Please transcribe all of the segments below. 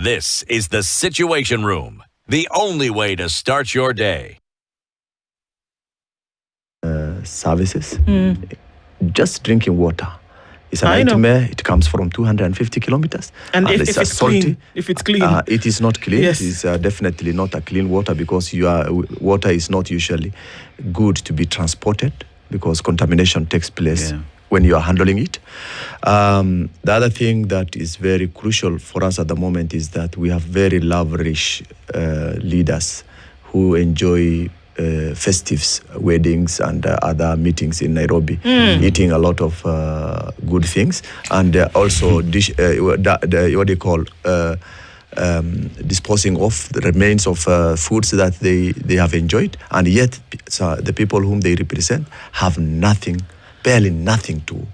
This is the Situation Room, the only way to start your day. Services, just drinking water. It's a nightmare. It comes from 250 kilometers. And if it's salty. clean, if it's clean. It is not clean. Yes. It is definitely not a clean water because water is not usually good to be transported because contamination takes place when you are handling it. The other thing that is very crucial for us at the moment is that we have very lavish leaders who enjoy festives, weddings, and other meetings in Nairobi, eating a lot of good things, and also disposing of the remains of foods that they have enjoyed, and yet the people whom they represent have nothing, barely nothing to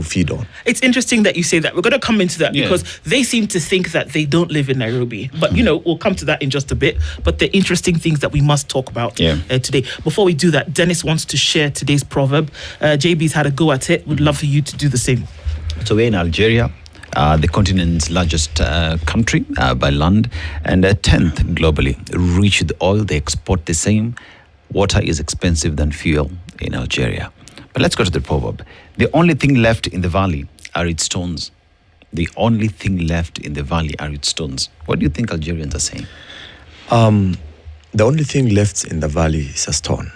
feed on. It's interesting that you say that. We're going to come into that because they seem to think that they don't live in Nairobi. But, we'll come to that in just a bit. But the interesting things that we must talk about today. Before we do that, Dennis wants to share today's proverb. JB's had a go at it. Would love for you to do the same. So we're in Algeria, the continent's largest country by land, and 10th globally. Rich with oil, they export the same. Water is expensive than fuel in Algeria. But let's go to the proverb. The only thing left in the valley are its stones. The only thing left in the valley are its stones. What do you think Algerians are saying? The only thing left in the valley is a stone.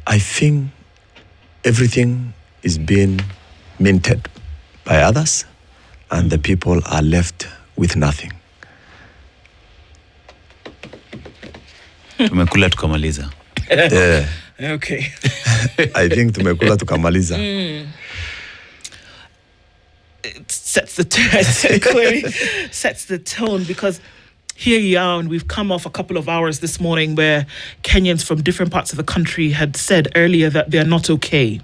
I think everything is being minted by others, and the people are left with nothing. Tumekula tukamaliza. Okay. I think tumekula tukamaliza. It sets the tone because here you are, and we've come off a couple of hours this morning where Kenyans from different parts of the country had said earlier that they're not okay.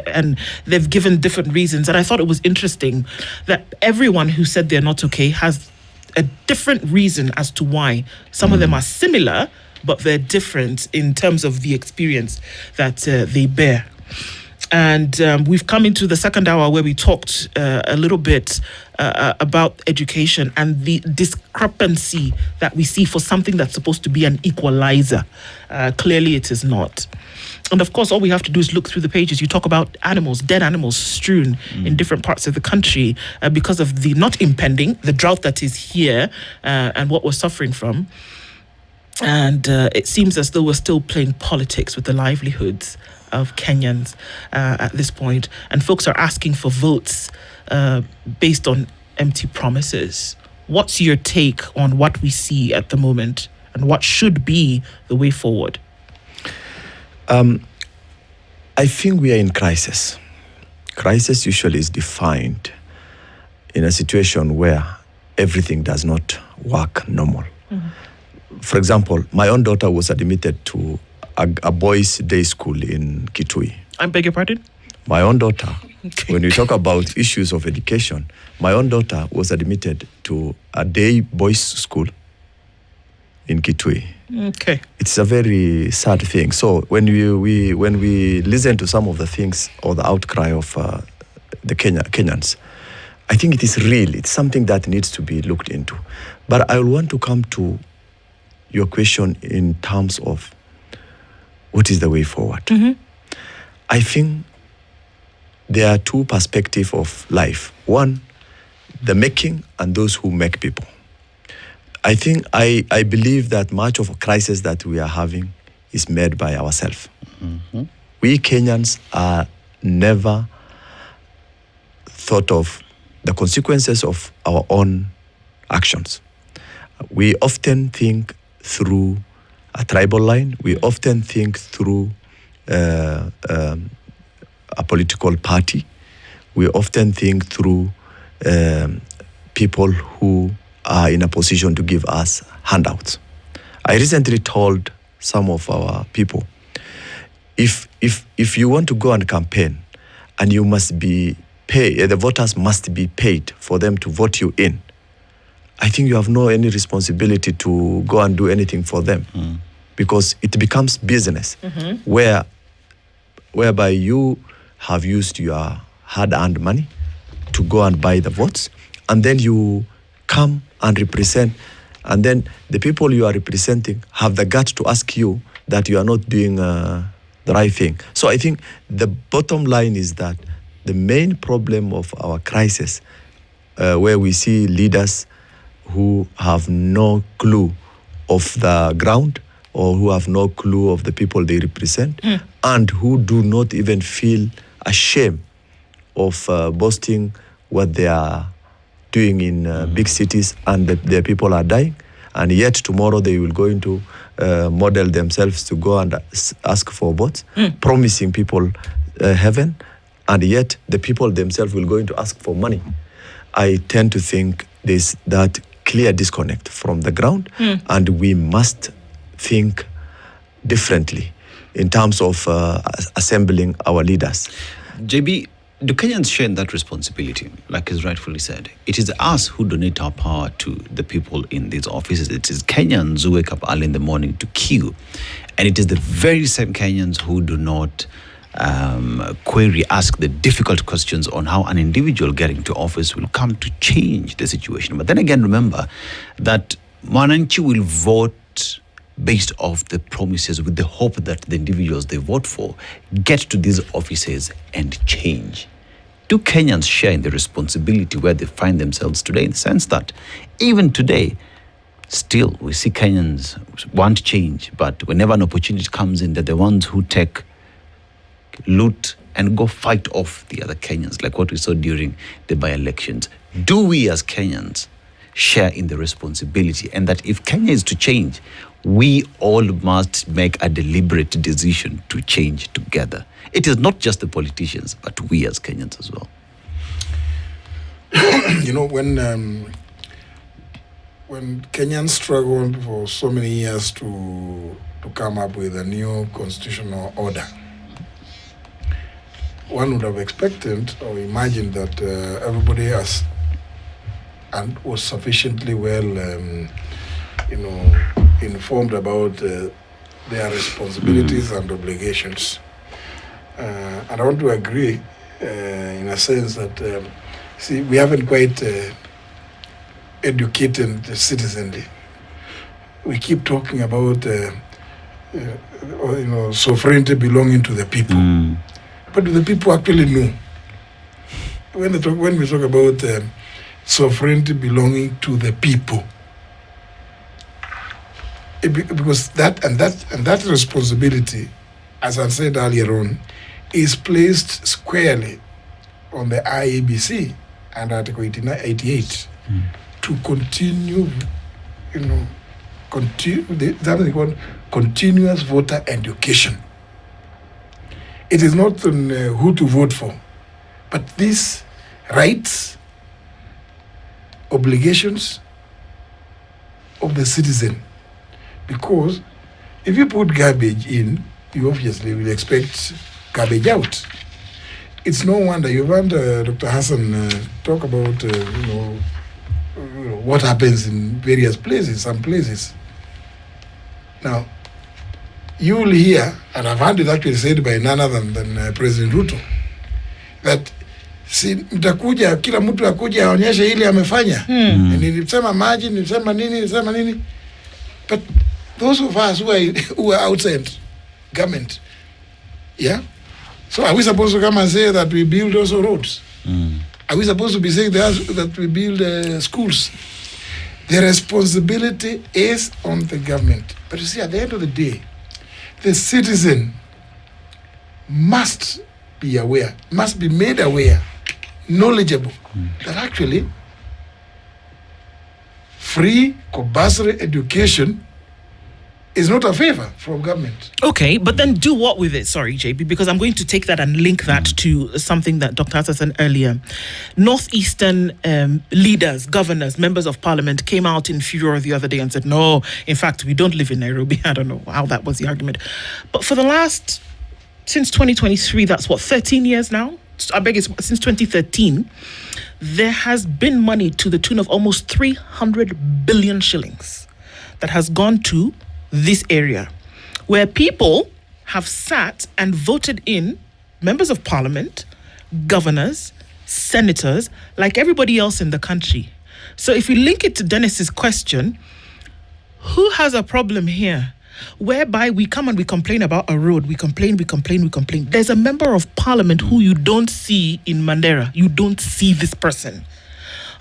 And they've given different reasons. And I thought it was interesting that everyone who said they're not okay has a different reason as to why. Some of them are similar, but they're different in terms of the experience that they bear. And we've come into the second hour where we talked a little bit about education and the discrepancy that we see for something that's supposed to be an equalizer. Clearly it is not. And of course, all we have to do is look through the pages. You talk about animals, dead animals strewn in different parts of the country because of the not impending, the drought that is here and what we're suffering from. And it seems as though we're still playing politics with the livelihoods of Kenyans at this point. And folks are asking for votes based on empty promises. What's your take on what we see at the moment and what should be the way forward? I think we are in crisis. Crisis usually is defined in a situation where everything does not work normal. For example, my own daughter was admitted to a boys' day school in Kitui. I beg your pardon? My own daughter, when we talk about issues of education, my own daughter was admitted to a day boys' school in Kitui. Okay. It's a very sad thing. So when we listen to some of the things or the outcry of the Kenyans, I think it is real. It's something that needs to be looked into. But I want to come to your question in terms of what is the way forward. I think there are two perspectives of life. One, the making and those who make people. I think I believe that much of a crisis that we are having is made by ourselves. We Kenyans are never thought of the consequences of our own actions. We often think through a tribal line. We often think through a political party. We often think through people who are in a position to give us handouts. I recently told some of our people, if you want to go and campaign and you must be paid, the voters must be paid for them to vote you in, I think you have no any responsibility to go and do anything for them because it becomes business whereby you have used your hard-earned money to go and buy the votes, and then you come and represent, and then the people you are representing have the guts to ask you that you are not doing the right thing. So I think the bottom line is that the main problem of our crisis, where we see leaders who have no clue of the ground, or who have no clue of the people they represent, and who do not even feel ashamed of boasting what they are doing in big cities, and their people are dying, and yet tomorrow they will go into model themselves to go and ask for votes, promising people heaven, and yet the people themselves will go into ask for money. I tend to think there's that clear disconnect from the ground, and we must think differently in terms of assembling our leaders. JB, do Kenyans share in that responsibility? Like is rightfully said, it is us who donate our power to the people in these offices. It is Kenyans who wake up early in the morning to queue. And it is the very same Kenyans who do not ask the difficult questions on how an individual getting to office will come to change the situation. But then again, remember that Mwananchi will vote based off the promises, with the hope that the individuals they vote for get to these offices and change. Do Kenyans share in the responsibility where they find themselves today, in the sense that even today, still we see Kenyans want change, but whenever an opportunity comes in, they're the ones who take loot and go fight off the other Kenyans, like what we saw during the by-elections. Do we as Kenyans share in the responsibility, and that if Kenya is to change, we all must make a deliberate decision to change together? It is not just the politicians, but we as Kenyans as well. You know, when Kenyans struggled for so many years to come up with a new constitutional order, one would have expected or imagined that everybody has and was sufficiently well, informed about their responsibilities and obligations. And I want to agree in a sense that, we haven't quite educated the citizenry. We keep talking about, sovereignty belonging to the people. But do the people actually know? When we talk about sovereignty belonging to the people, because that responsibility, as I said earlier on, is placed squarely on the IEBC and Article 88 to continue, that is called continuous voter education. It is not on who to vote for, but these rights, obligations of the citizen. Because if you put garbage in, you obviously will expect garbage out. It's no wonder you've heard Dr. Hassan talk about what happens in various places, some places. Now, you will hear, and I've heard it actually said by none other than President Ruto, that mtakuja kila mtu akuja aonyeshe ile amefanya. Nilisema maji, nilisema nini. But those of us who are outside government, so are we supposed to come and say that we build also roads? Are we supposed to be saying that we build schools? The responsibility is on the government. But you see, at the end of the day, the citizen must be aware, must be made aware, knowledgeable, that actually free compulsory education is not a favor from government. Okay, but then do what with it? Sorry, JB, because I'm going to take that and link that to something that Dr. Hassan said earlier. Northeastern leaders, governors, members of parliament came out in furor the other day and said, no, in fact, we don't live in Nairobi. I don't know how that was the argument. But for the last, since 2023, that's what, 13 years now? I beg it's since 2013, there has been money to the tune of almost 300 billion shillings that has gone to this area, where people have sat and voted in members of parliament, governors, senators like everybody else in the country. So if we link it to Dennis's question, who has a problem here? Whereby we come and we complain about a road, we complain. There's a member of parliament who you don't see in Mandera. You don't see this person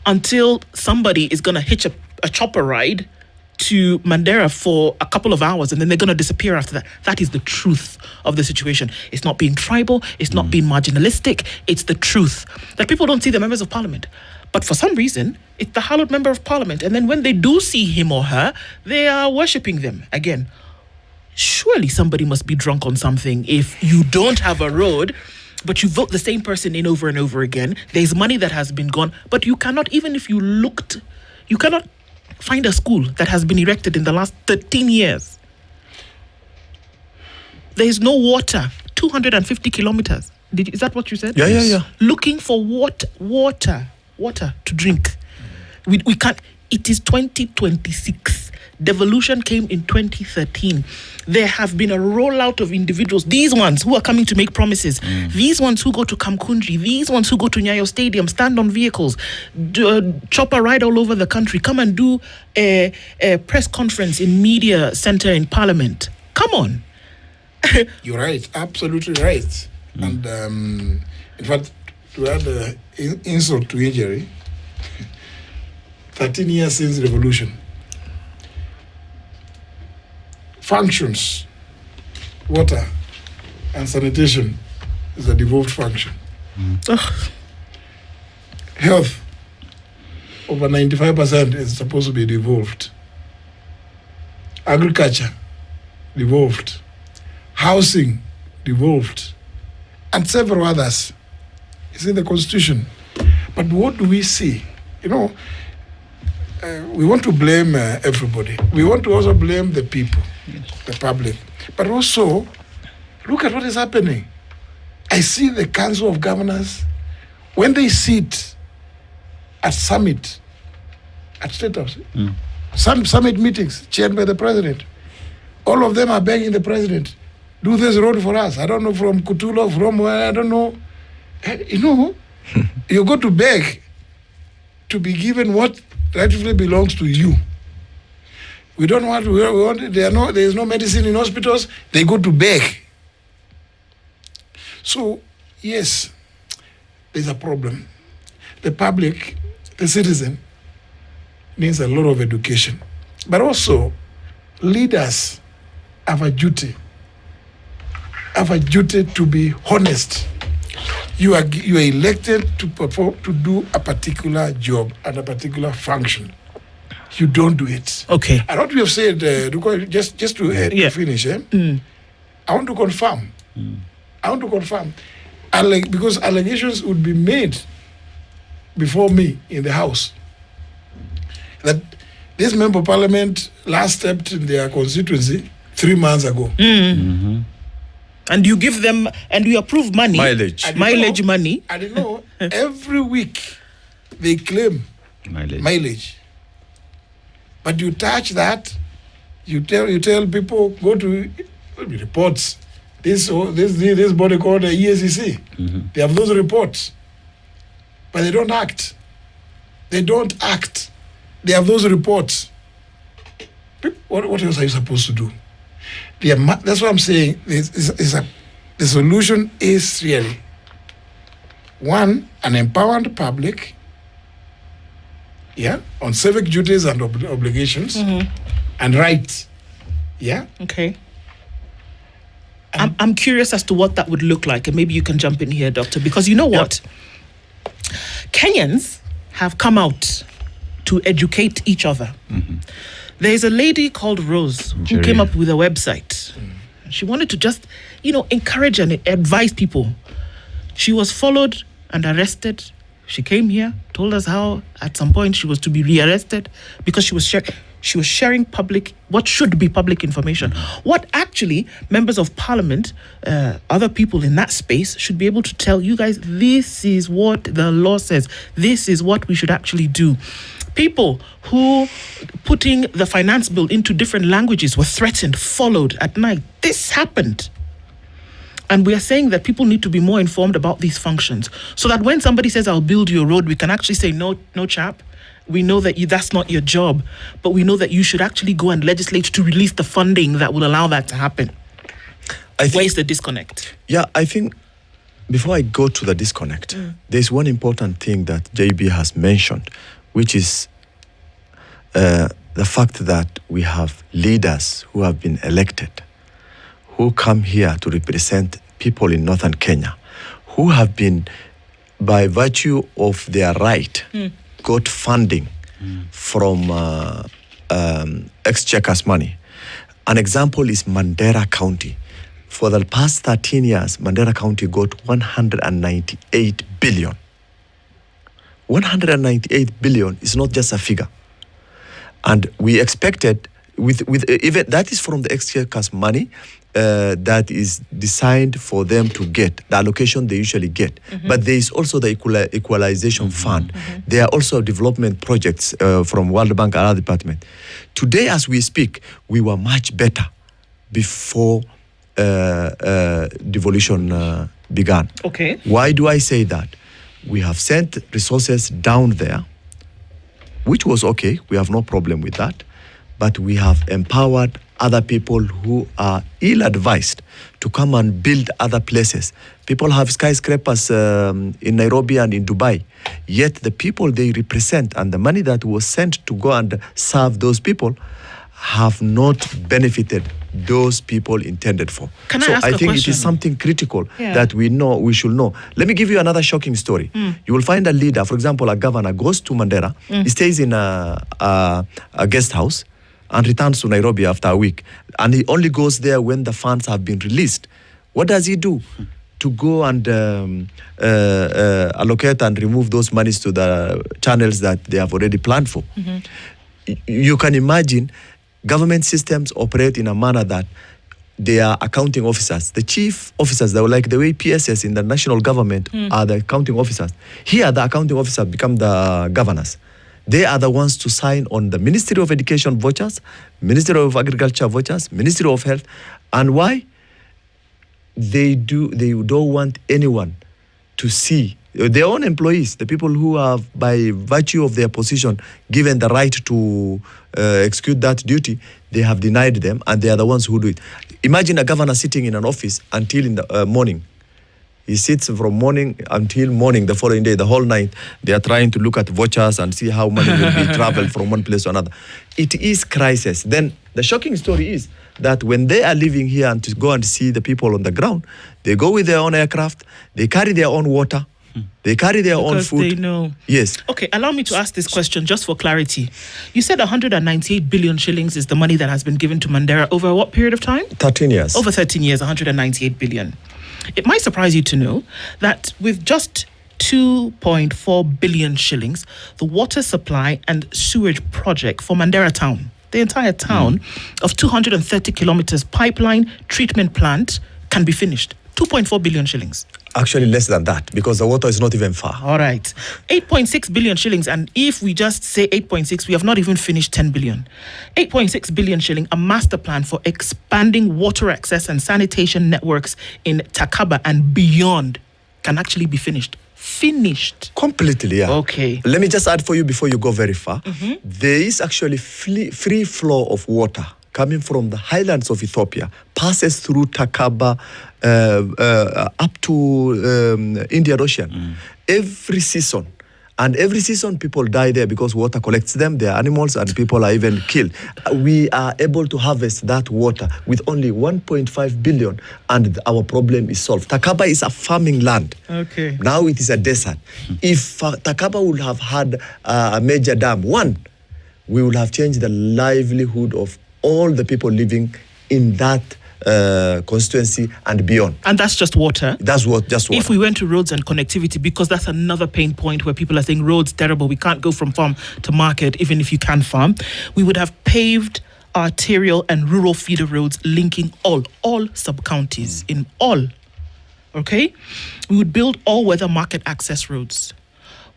until somebody is going to hitch a chopper ride to Mandera for a couple of hours and then they're going to disappear after that. That is the truth of the situation. It's not being tribal. It's not being marginalistic. It's the truth that people don't see the members of parliament. But for some reason, it's the hallowed member of parliament. And then when they do see him or her, they are worshipping them again. Surely somebody must be drunk on something if you don't have a road, but you vote the same person in over and over again. There's money that has been gone, but you cannot, even if you looked, you cannot find a school that has been erected in the last 13 years. There is no water, 250 kilometers. Is that what you said? Yeah. Looking for water to drink. We can't. It is 2026. Devolution came in 2013. There have been a rollout of individuals, these ones who are coming to make promises, these ones who go to Kamkunji, these ones who go to Nyayo Stadium, stand on vehicles, chop a ride all over the country, come and do a press conference in media center in parliament. Come on. You're right, absolutely right. And in fact, to add insult to injury, 13 years since revolution, functions, water and sanitation is a devolved function. Health, over 95% is supposed to be devolved. Agriculture, devolved. Housing, devolved. And several others. It's in the constitution. But what do we see? You know, we want to blame everybody. We want to also blame the people, the public. But also, look at what is happening. I see the Council of Governors, when they sit at summit, at State House, some summit meetings chaired by the President, all of them are begging the President, do this road for us. I don't know, from Kutulo, from where, I don't know. You know, you go to beg to be given what rightfully belongs to you. We don't want to, there is no medicine in hospitals, they go to beg. So, yes, there's a problem. The public, the citizen, needs a lot of education. But also, leaders have a duty to be honest. You are elected to perform, to do a particular job and a particular function. You don't do it. Okay. And what we have said, just to finish, I want to confirm. Because allegations would be made before me in the House that this member of parliament last stepped in their constituency 3 months ago. And you give them, and you approve money. Mileage Money. And you know, every week they claim mileage. But you touch that, you tell people, go to reports. This body called the EACC. They have those reports. But they don't act. They have those reports. What else are you supposed to do? That's what I'm saying. The solution is really, one, an empowered public, on civic duties and obligations, and rights. Okay. I'm curious as to what that would look like, and maybe you can jump in here, Doctor, because you know what? Kenyans have come out to educate each other. There's a lady called Rose who came up with a website. She wanted to just, encourage and advise people. She was followed and arrested. She came here, told us how at some point she was to be rearrested because she was sharing what should be public information. What actually members of parliament, other people in that space should be able to tell you guys, this is what the law says. This is what we should actually do. People who putting the finance bill into different languages were threatened, followed at night. This happened. And we are saying that people need to be more informed about these functions so that when somebody says, I'll build you a road, we can actually say, no, chap. We know that that's not your job, but we know that you should actually go and legislate to release the funding that will allow that to happen. Where's the disconnect? Yeah, I think before I go to the disconnect, there's one important thing that JB has mentioned, which is the fact that we have leaders who have been elected, who come here to represent people in northern Kenya, who have been, by virtue of their right, got funding from exchequer's money. An example is Mandera County. For the past 13 years, Mandera County got 198 billion. 198 billion is not just a figure. And we expected, with even that is from the exchequer's money, that is designed for them to get the allocation they usually get. But there is also the equalization fund. There are also development projects from World Bank and other department. Today, as we speak, we were much better before devolution began. Okay. Why do I say that? We have sent resources down there, which was okay. We have no problem with that. But we have empowered other people who are ill-advised to come and build other places. People have skyscrapers in Nairobi and in Dubai, yet the people they represent and the money that was sent to go and serve those people have not benefited those people intended for. Can so I ask I a think question? it is something critical that we should know. Let me give you another shocking story. You will find a leader, for example, a governor goes to Mandera, he stays in a guest house, and returns to Nairobi after a week. And he only goes there when the funds have been released. What does he do? To go and allocate and remove those monies to the channels that they have already planned for. You can imagine government systems operate in a manner that they are accounting officers. The chief officers, that were like the way PSS in the national government are the accounting officers. Here, the accounting officers become the governors. They are the ones to sign on the Ministry of Education vouchers, Ministry of Agriculture vouchers, Ministry of Health. And why? They don't want anyone to see their own employees, the people who have, by virtue of their position, given the right to execute that duty. They have denied them, and they are the ones who do it. Imagine a governor sitting in an office until in the morning. He sits from morning until morning the following day, the whole night. They are trying to look at vouchers and see how money will be traveled from one place to another. It is crisis. Then the shocking story is that when they are living here and to go and see the people on the ground, they go with their own aircraft, they carry their own water, they carry their own food. They know. Yes. Okay, allow me to ask this question just for clarity. You said 198 billion shillings is the money that has been given to Mandera over what period of time? 13 years. Over 13 years, 198 billion. It might surprise you to know that with just 2.4 billion shillings, the water supply and sewage project for Mandera town, the entire town of 230 kilometers pipeline treatment plant can be finished. 2.4 billion shillings. Actually less than that, because the water is not even far. All right. 8.6 billion shillings. And if we just say 8.6, we have not even finished 10 billion. 8.6 billion shilling, a master plan for expanding water access and sanitation networks in Takaba and beyond can actually be finished. Finished. Completely, yeah. Okay. Let me just add for you before you go very far. There is actually free flow of water coming from the highlands of Ethiopia, passes through Takaba up to Indian Ocean. Every season. And every season people die there because water collects them, their animals, and people are even killed. We are able to harvest that water with only 1.5 billion, and our problem is solved. Takaba is a farming land. Okay. Now it is a desert. If Takaba would have had a major dam, we would have changed the livelihood of all the people living in that constituency and beyond. And that's just water. That's just water. If we went to roads and connectivity, because that's another pain point where people are saying roads terrible, we can't go from farm to market even if you can farm, we would have paved arterial and rural feeder roads linking all sub-counties in all. Okay? We would build all-weather market access roads.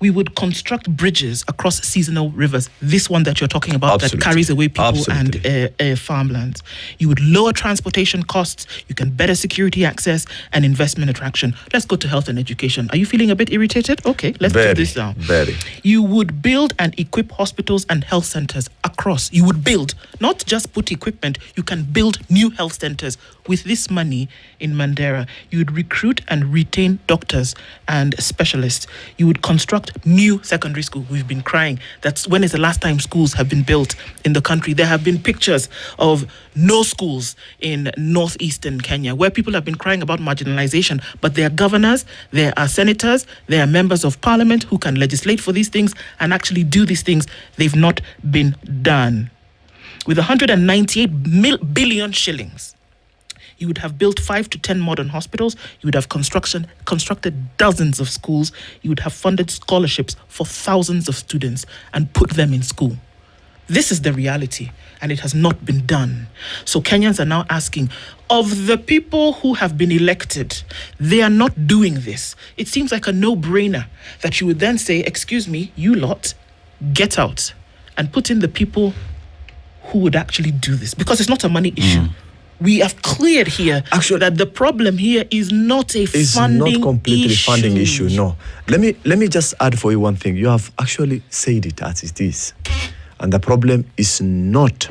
We would construct bridges across seasonal rivers. This one that you're talking about Absolutely. that carries away people Absolutely. and farmlands. You would lower transportation costs. You can better security access and investment attraction. Let's go to health and education. Are you feeling a bit irritated? Okay, let's do this now. Very. You would build and equip hospitals and health centers across. You would build, not just put equipment. You can build new health centers. With this money in Mandera, you would recruit and retain doctors and specialists. You would construct new secondary schools. We've been crying. That's when is the last time schools have been built in the country? There have been pictures of no schools in northeastern Kenya where people have been crying about marginalization, but there are governors, there are senators, there are members of parliament who can legislate for these things and actually do these things. They've not been done. With 198 billion shillings, you would have built 5 to 10 modern hospitals. You would have constructed dozens of schools. You would have funded scholarships for thousands of students and put them in school. This is the reality, and it has not been done. So Kenyans are now asking, of the people who have been elected, they are not doing this. It seems like a no-brainer that you would then say, excuse me, you lot, get out and put in the people who would actually do this, because it's not a money issue. We have cleared here that the problem here is not a funding issue. It's not completely funding issue, no. Let me just add for you one thing. You have actually said it as it is. And the problem is not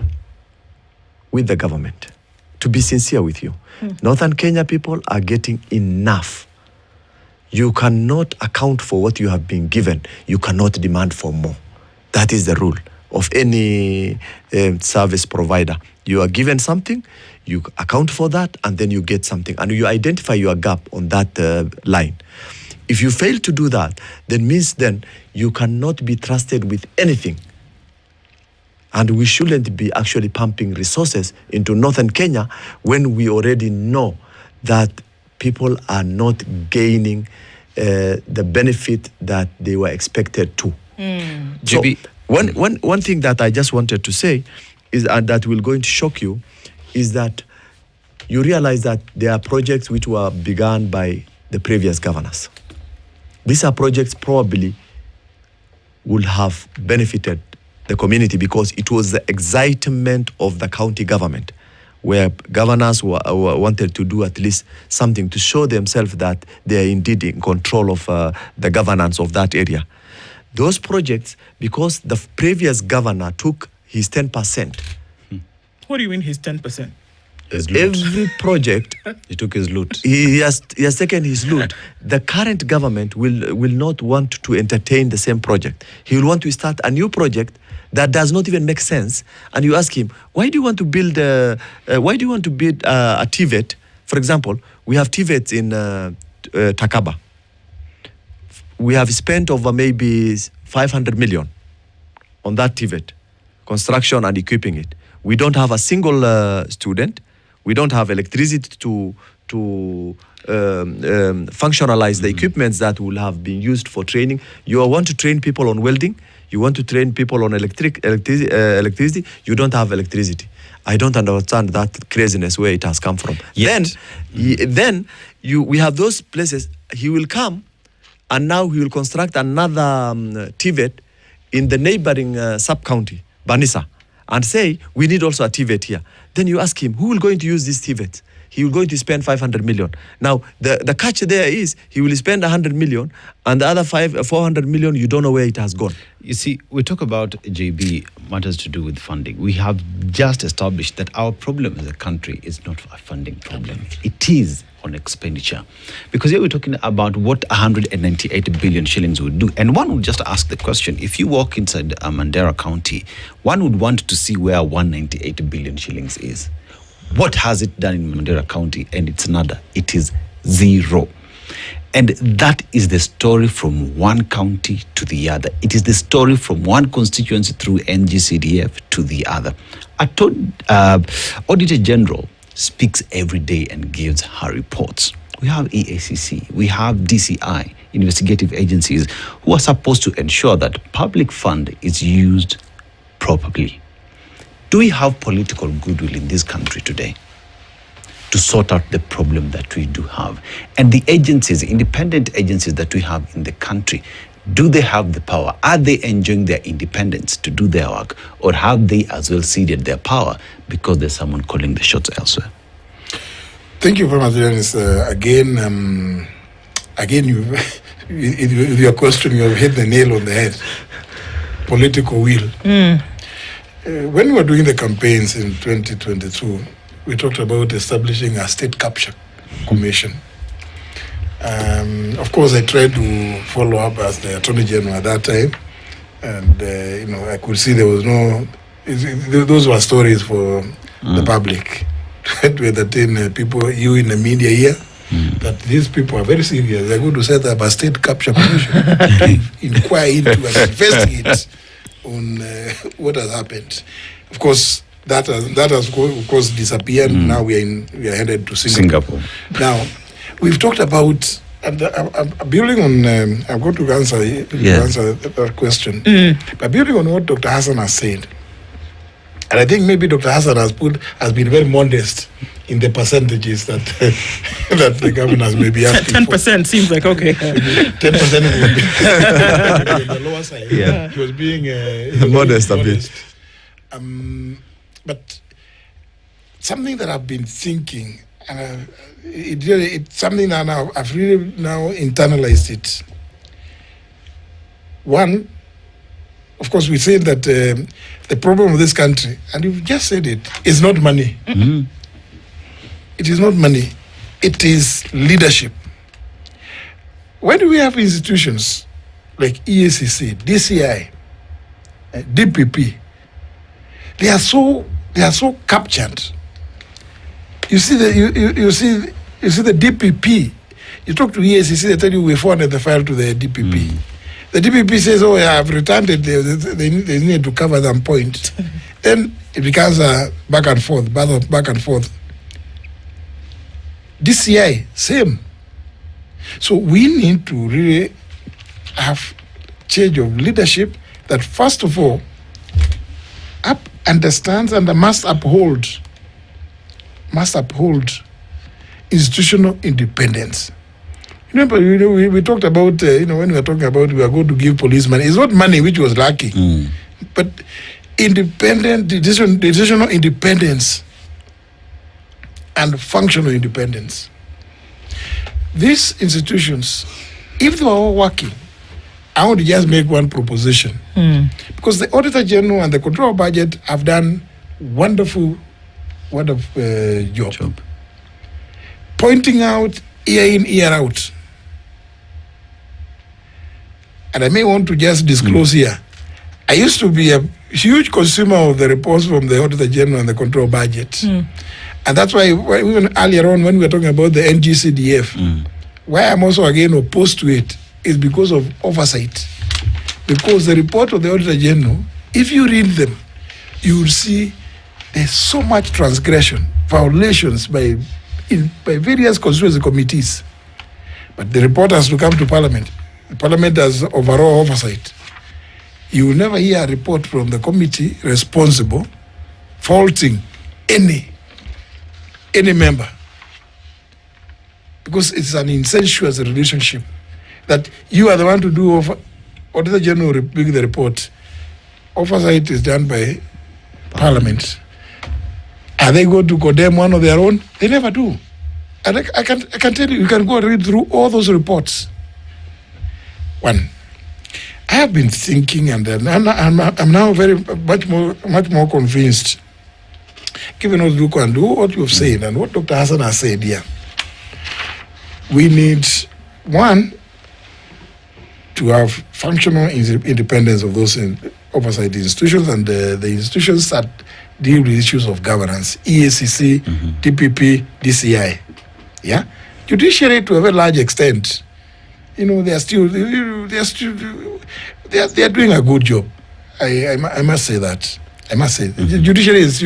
with the government. To be sincere with you, Northern Kenya people are getting enough. You cannot account for what you have been given. You cannot demand for more. That is the rule of any service provider. You are given something, you account for that, and then you get something, and you identify your gap on that line. If you fail to do that, then means then you cannot be trusted with anything. And we shouldn't be actually pumping resources into Northern Kenya when we already know that people are not gaining the benefit that they were expected to. So one thing that I just wanted to say is, and that will going to shock you, is that you realize that there are projects which were begun by the previous governors. These are projects probably would have benefited the community because it was the excitement of the county government where governors wanted to do at least something to show themselves that they are indeed in control of the governance of that area. Those projects, because the previous governor took his 10%. What do you mean his 10%? Every project, He took his loot. he has taken his loot. The current government will not want to entertain the same project. He will want to start a new project that does not even make sense. And you ask him, why do you want to build a TVET? For example, we have TVETs in Takaba. We have spent over maybe 500 million on that TVET, construction and equipping it. We don't have a single student. We don't have electricity to functionalize the equipments that will have been used for training. You want to train people on welding. You want to train people on electricity. You don't have electricity. I don't understand that craziness where it has come from. Yet. Then we have those places. He will come, and now he will construct another TVET in the neighboring sub-county, Banisa, and say, we need also a TVET here. Then you ask him, who will going to use this TVET? He will going to spend 500 million. Now, the catch there is, he will spend 100 million, and the other 400 million, you don't know where it has gone. You see, we talk about JB matters to do with funding. We have just established that our problem as a country is not a funding problem. It is on expenditure. Because here we're talking about what 198 billion shillings would do. And one would just ask the question, if you walk inside Mandera County, one would want to see where 198 billion shillings is. What has it done in Mandera County? And it's nada. It is zero. And that is the story from one county to the other. It is the story from one constituency through NGCDF to the other. Auditor General speaks every day and gives her reports. We have EACC, we have DCI, investigative agencies, who are supposed to ensure that public fund is used properly. Do we have political goodwill in this country today to sort out the problem that we do have? And the agencies, independent agencies that we have in the country, Do they have the power? Are they enjoying their independence to do their work? Or have they as well ceded their power because there's someone calling the shots elsewhere? Thank you very much, Dennis. Again, you, with your question, you have hit the nail on the head. Political will. When we were doing the campaigns in 2022, we talked about establishing a state capture commission. Of course, I tried to follow up as the Attorney General at that time, and I could see there was no. Those were stories for the public to entertain people, you in the media here, that these people are very serious. They're going to set up a state capture commission to inquire into and investigate on what has happened. Of course, that has of course disappeared. Now we are headed to Singapore. Now, we've talked about, and I'm building on, I'm going to answer that question, but building on what Dr. Hassan has said, and I think maybe Dr. Hassan has been very modest in the percentages that that the governors may be asking 10% seems like okay. 10% would be on the lower side. Yeah. He was being modest a bit. But something that I've been thinking, and it's something that I've really now internalized it. One, of course, we say that the problem of this country, and you've just said it, is not money. It is not money. It is leadership. When we have institutions like EACC, DCI, DPP, they are so captured. You see you see the DPP. You talk to EACC, they tell you we forwarded the file to the DPP. The DPP says, "Oh, yeah, I've returned it. They need to cover them point." Then it becomes a back and forth. DCI, same. So we need to really have change of leadership that, first of all, understands and must uphold institutional independence. Remember, we talked about, when we were talking about we are going to give police money. It's not money which was lacking, but decisional independence and functional independence. These institutions, if they are all working, I want to just make one proposition. Because the Auditor General and the Control Budget have done wonderful job. Pointing out year in, year out. And I may want to just disclose here. I used to be a huge consumer of the reports from the Auditor General and the Control Budget. And that's why even earlier on when we were talking about the NGCDF, why I'm also again opposed to it is because of oversight. Because the report of the Auditor General, if you read them, you will see there's so much transgression, violations by various constituency committees. But the report has to come to Parliament. The Parliament has overall oversight. You will never hear a report from the committee responsible faulting any member, because it's an incestuous relationship that you are the one to do Auditor General will bring the report. Oversight is done by Parliament. Are they going to condemn one of their own? They never do. And I can tell you can go and read through all those reports. One, I have been thinking, and I'm now much more convinced, given what Luko and what you've said and what Dr. Hassan has said here. We need, one, to have functional independence of those oversight institutions and the institutions that deal with issues of governance, EACC, DPP, DCI. Yeah, judiciary to a very large extent, they are doing a good job. I must say that. The judiciary is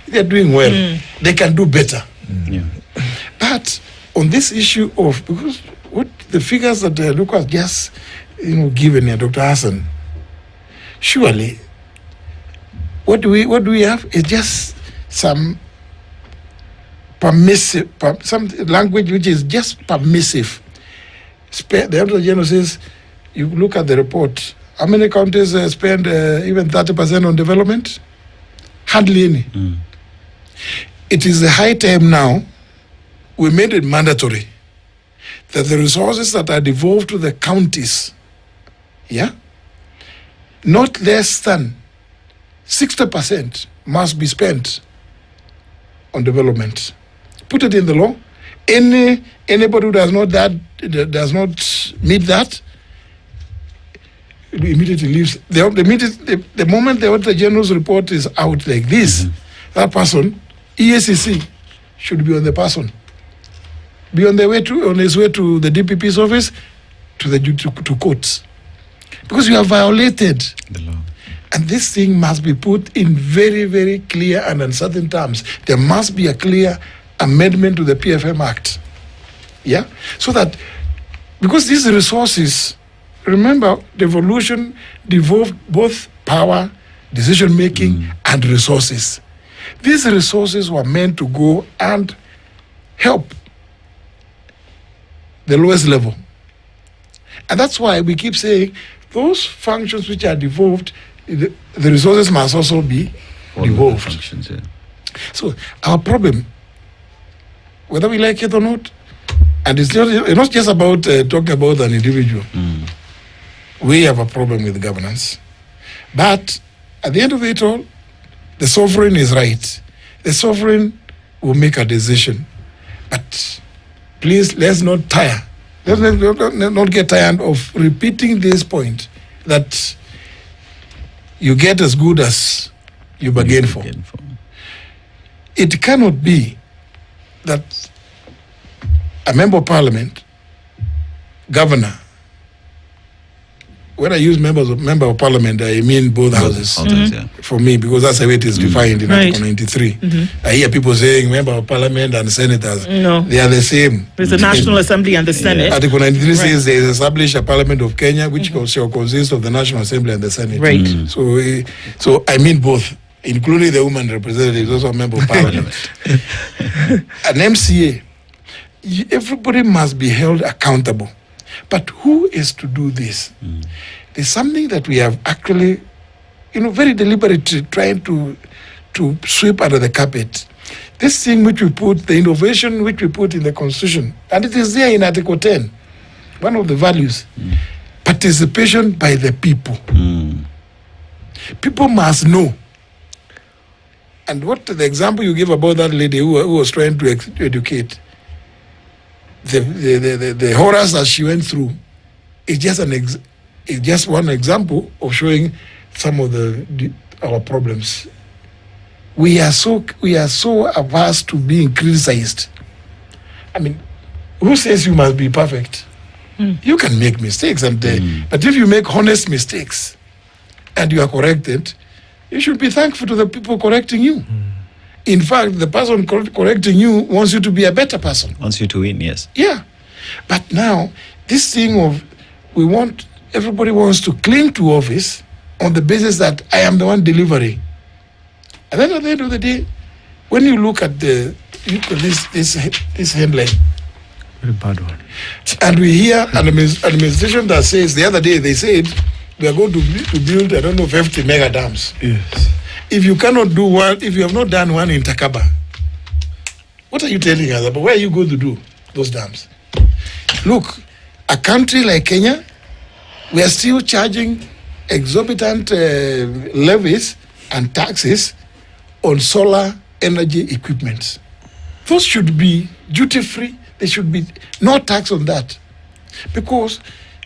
they are doing well. They can do better. But on this issue of, because what the figures that Luke has just given here, Dr. Hassan, surely what do we have is just some permissive, some language which is just permissive. The Auditor General says You look at the report. How many counties spend even 30% on development? Hardly any. It is a high time now. We made it mandatory that the resources that are devolved to the counties, not less than 60% must be spent on development. Put it in the law. Anybody who does not meet that immediately leaves. The moment the Auditor General's report is out like this, that person, EACC, should be on the person. Be on his way to the DPP's office, to courts, because you have violated The law. And this thing must be put in very, very clear and uncertain terms. There must be a clear amendment to the PFM Act. So that, because these resources, remember, devolution devolved both power, decision making, and resources. These resources were meant to go and help the lowest level. And that's why we keep saying those functions which are devolved, the resources must also be devolved. Functions, So our problem, whether we like it or not, and it's not just about talking about an individual. We have a problem with governance. But at the end of it all, the sovereign is right. The sovereign will make a decision. But please, let's not tire. Let's not get tired of repeating this point that you get as good as you bargain for. It cannot be that a member of parliament, governor, when I use member of parliament, I mean both houses. For me, because that's the way it is defined in Article 93. I hear people saying member of parliament and senators. No. They are the same. There's the National Assembly and the Senate. Article 93 says they establish a parliament of Kenya, which shall consist of the National Assembly and the Senate. Right. So I mean both, including the woman representative, also a member of parliament. An MCA, everybody must be held accountable. But who is to do this? There's something that we have actually, very deliberately trying to sweep under the carpet. This thing which we put, the innovation which we put in the Constitution, and it is there in Article 10, one of the values, participation by the people. People must know. And what the example you give about that lady who was trying to educate, the horrors that she went through is just one example of showing some of our problems. We are so averse to being criticized. I mean, who says you must be perfect? You can make mistakes, but if you make honest mistakes and you are corrected, you should be thankful to the people correcting you. In fact, the person correcting you wants you to be a better person. Wants you to win, yes. Yeah. But now, this thing of everybody wants to cling to office on the basis that I am the one delivering. And then at the end of the day, when you look at this headline, Very bad one. and we hear an administration that says, the other day they said, we are going to build, 50 mega dams. Yes. If you cannot do one, if you have not done one in Takaba, what are you telling us about? Where are you going to do those dams? Look, a country like Kenya, we are still charging exorbitant levies and taxes on solar energy equipment. Those should be duty-free. There should be no tax on that. Because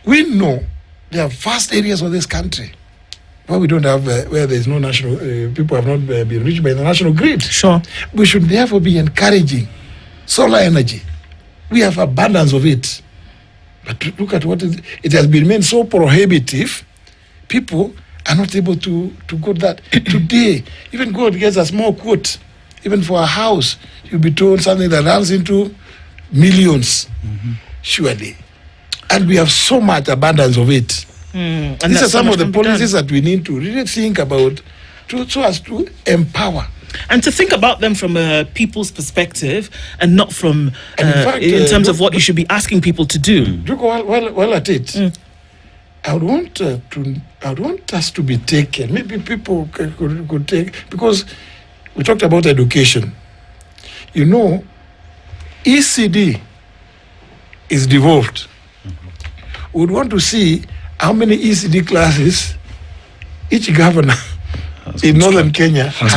we know there are vast areas of this country where we don't have, where there is no national, people have not been reached by the national grid. Sure. We should therefore be encouraging solar energy. We have abundance of it. But look at it has been made so prohibitive, people are not able to go that. Today, even God gets a small quote, even for a house, you'll be told something that runs into millions, surely. And we have so much abundance of it. And These are some of the policies that we need to really think about so as to empower. And to think about them from a people's perspective and not from, And in fact, in terms of what you should be asking people to do. Look well at it. I would want us to be taken. Maybe people could take, because we talked about education. You know, ECD is devolved. We would want to see how many ECD classes each governor in northern Kenya has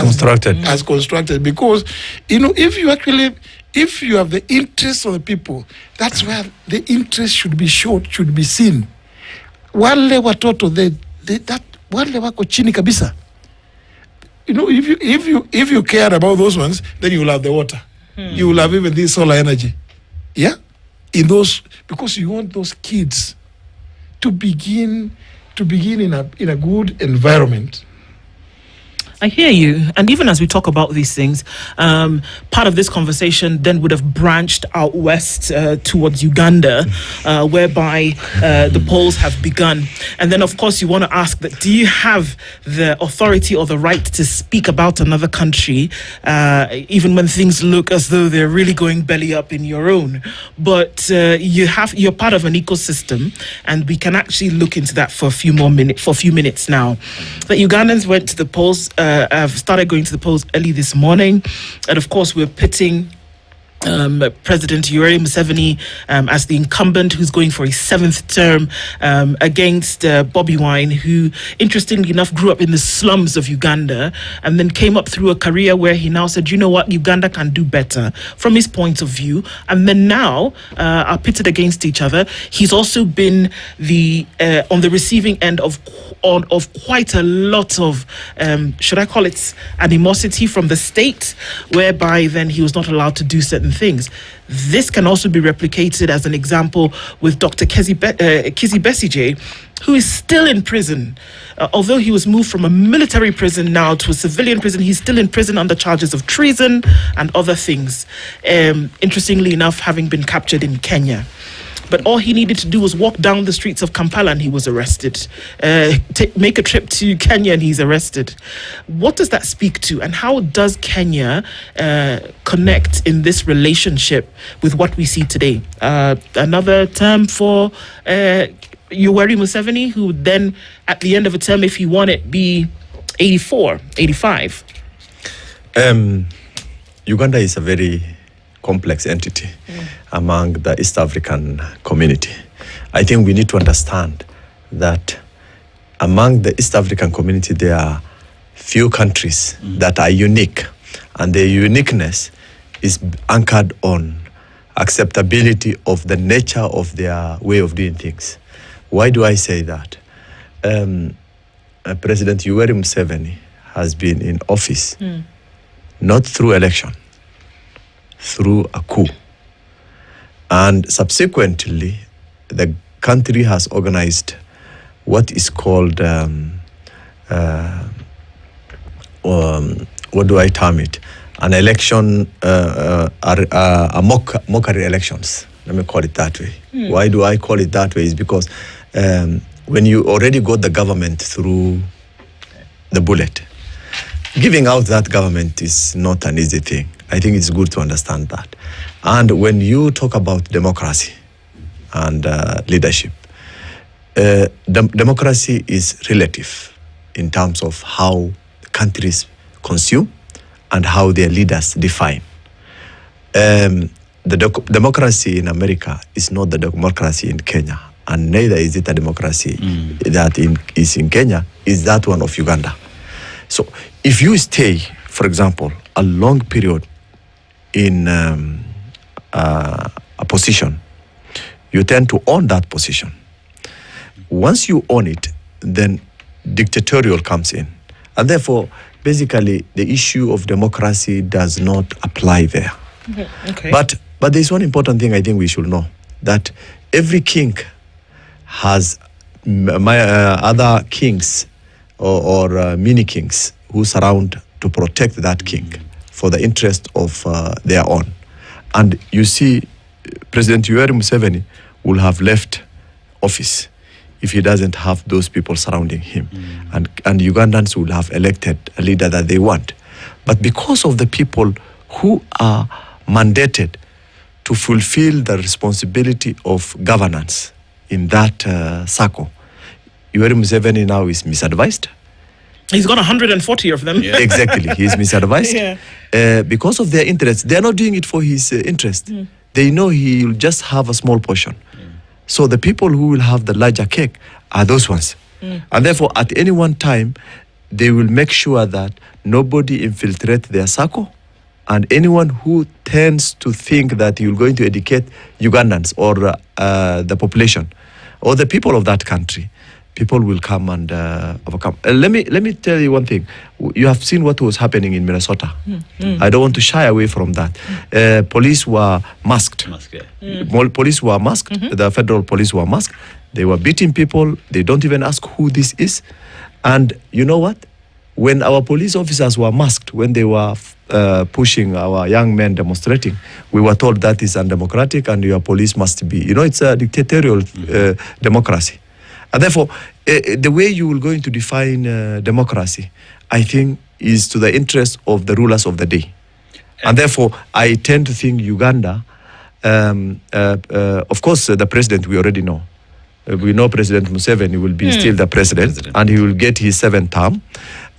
constructed. Because, you know, if you have the interest of the people, that's where the interest should be showed, should be seen. Wale watoto wale wako chini kabisa. You know, if you care about those ones, then you will have the water. You will have even this solar energy. Yeah? Because you want those kids to begin in a good environment. I hear you. And even as we talk about these things, part of this conversation then would have branched out west towards Uganda, whereby the polls have begun. And then, of course, you want to ask that, do you have the authority or the right to speak about another country, even when things look as though they're really going belly up in your own? But you're part of an ecosystem, and we can actually look into that for a few minutes now. The Ugandans went to the polls. I've started going to the polls early this morning, and of course we're pitting President Yoweri Museveni as the incumbent, who's going for a 7th term, against Bobi Wine, who, interestingly enough, grew up in the slums of Uganda and then came up through a career where he now said, you know what, Uganda can do better from his point of view. And then now are pitted against each other. He's also been on the receiving end of quite a lot of, should I call it animosity from the state, whereby then he was not allowed to do certain things. This can also be replicated as an example with Dr. Kizzy Besigye, who is still in prison. Although he was moved from a military prison now to a civilian prison, he's still in prison under charges of treason and other things. Interestingly enough, having been captured in Kenya. But all he needed to do was walk down the streets of Kampala and he was arrested. Make a trip to Kenya and he's arrested. What does that speak to? And how does Kenya connect in this relationship with what we see today? Another term for Yoweri Museveni, who would then, at the end of a term, if he won it, be 84, 85. Uganda is a very complex entity among the East African community. I think we need to understand that among the East African community, there are few countries that are unique, and their uniqueness is anchored on acceptability of the nature of their way of doing things. Why do I say that? President Yoweri Museveni has been in office not through election, through a coup. And subsequently, the country has organized what is called, what do I term it? An election, mockery elections. Let me call it that way. Why do I call it that way? Is because when you already got the government through the bullet, giving out that government is not an easy thing. I think it's good to understand that. And when you talk about democracy and leadership, democracy is relative in terms of how countries consume and how their leaders define. The democracy in America is not the democracy in Kenya, and neither is it a democracy that is in Kenya, is that one of Uganda. So if you stay, for example, a long period in a position, you tend to own that position. Once you own it, then dictatorial comes in. And therefore, basically, the issue of democracy does not apply there. Okay. But there's one important thing I think we should know, that every king has other kings or mini kings who surround to protect that king for the interest of their own. And you see, President Yoweri Museveni will have left office if he doesn't have those people surrounding him. And Ugandans will have elected a leader that they want. But because of the people who are mandated to fulfill the responsibility of governance in that circle, Yoweri Museveni now is misadvised. He's got 140 of them. Yeah. Exactly, he is misadvised. Because of their interests. They are not doing it for his interest. They know he will just have a small portion. So the people who will have the larger cake are those ones. And therefore, at any one time, they will make sure that nobody infiltrates their circle, and anyone who tends to think that you're going to educate Ugandans or the population or the people of that country, people will come and overcome. Let me tell you one thing. You have seen what was happening in Minnesota. I don't want to shy away from that. Police were masked. Police were masked. The federal police were masked. They were beating people. They don't even ask who this is. And you know what? When our police officers were masked, when they were pushing our young men demonstrating, we were told that is undemocratic and your police must be. You know, it's a dictatorial democracy. And therefore, the way you will going to define democracy, I think, is to the interest of the rulers of the day. And therefore, I tend to think Uganda, of course, the president we already know. We know President Museveni will be still the president, and he will get his 7th term.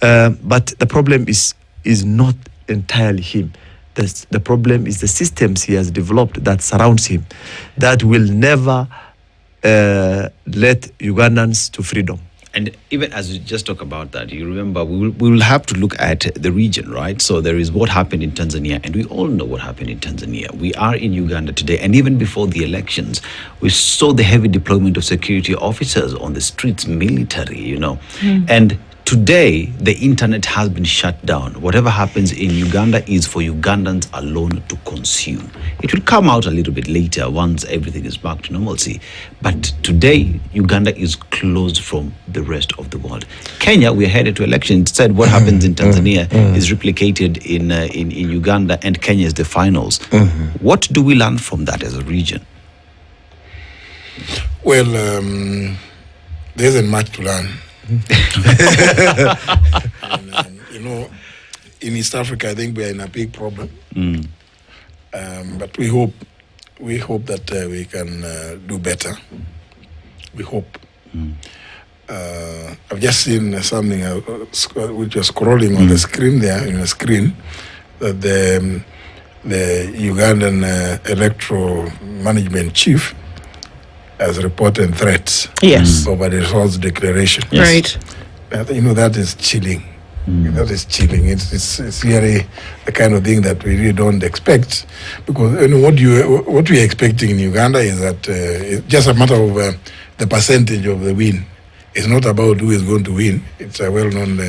But the problem is not entirely him. The problem is the systems he has developed that surrounds him, that will never let Ugandans to freedom. And even as we just talk about that, you remember we will have to look at the region, right? So there is what happened in Tanzania, and we all know what happened in Tanzania. We are in Uganda today, and even before the elections, we saw the heavy deployment of security officers on the streets, military, you know. And today, the internet has been shut down. Whatever happens in Uganda is for Ugandans alone to consume. It will come out a little bit later once everything is back to normalcy. But today, Uganda is closed from the rest of the world. Kenya, we are headed to election. Instead, what happens in Tanzania is replicated in Uganda, and Kenya is the finals. What do we learn from that as a region? Well, there isn't much to learn. And, you know, in East Africa, I think we are in a big problem. But we hope that we can do better. We hope. I've just seen something which was scrolling on the screen there, that the Ugandan electoral management chief has reported threats over the results declaration. Right. You know, that is chilling. That is chilling. It's really the kind of thing that we really don't expect, because you know what we are expecting in Uganda is that it's just a matter of the percentage of the win. It's not about who is going to win. It's a well-known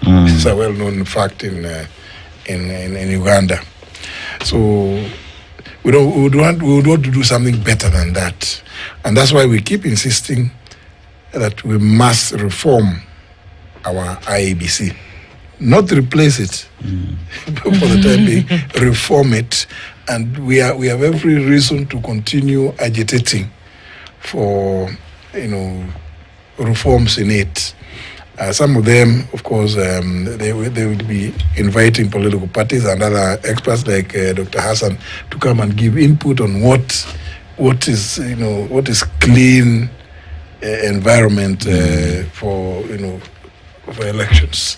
it's a well-known fact in Uganda. So we would want to do something better than that, and that's why we keep insisting that we must reform our IEBC, not replace it for the time being, reform it, and we have every reason to continue agitating for reforms in it. Some of them, of course, they will be inviting political parties and other experts like Dr. Hassan to come and give input on what is clean environment for elections.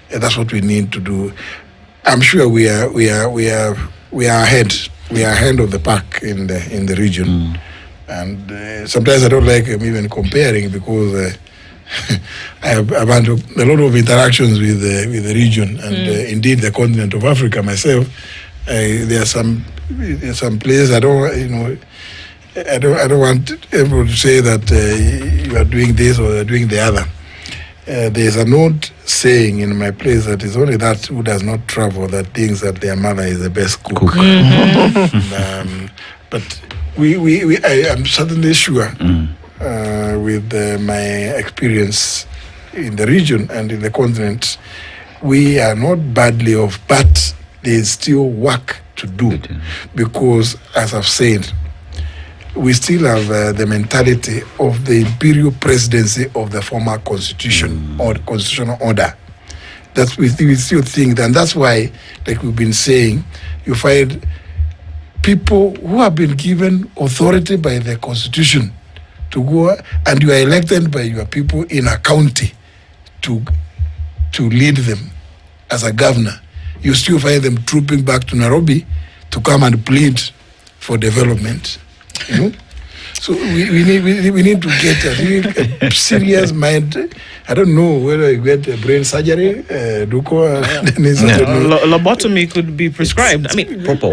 That's what we need to do. I'm sure we are ahead. We are ahead of the pack in the region, and sometimes I don't like even comparing, because I have had a lot of interactions with the region and indeed the continent of Africa myself. There are some places I don't want everyone to say that you are doing this or you are doing the other. There's an old saying in my place that it's only that who does not travel that thinks that their mother is the best cook. But I am certainly sure with my experience in the region and in the continent, we are not badly off, but there's still work to do, because, as I've said, we still have the mentality of the imperial presidency of the former constitution or constitutional order. That's we still think that, and that's why, like we've been saying, you find people who have been given authority by the constitution to go, and you are elected by your people in a county to lead them as a governor, you still find them trooping back to Nairobi to come and plead for development. You know? So we need to get a serious mind. I don't know whether you get brain surgery, lobotomy could be prescribed. I mean, proper.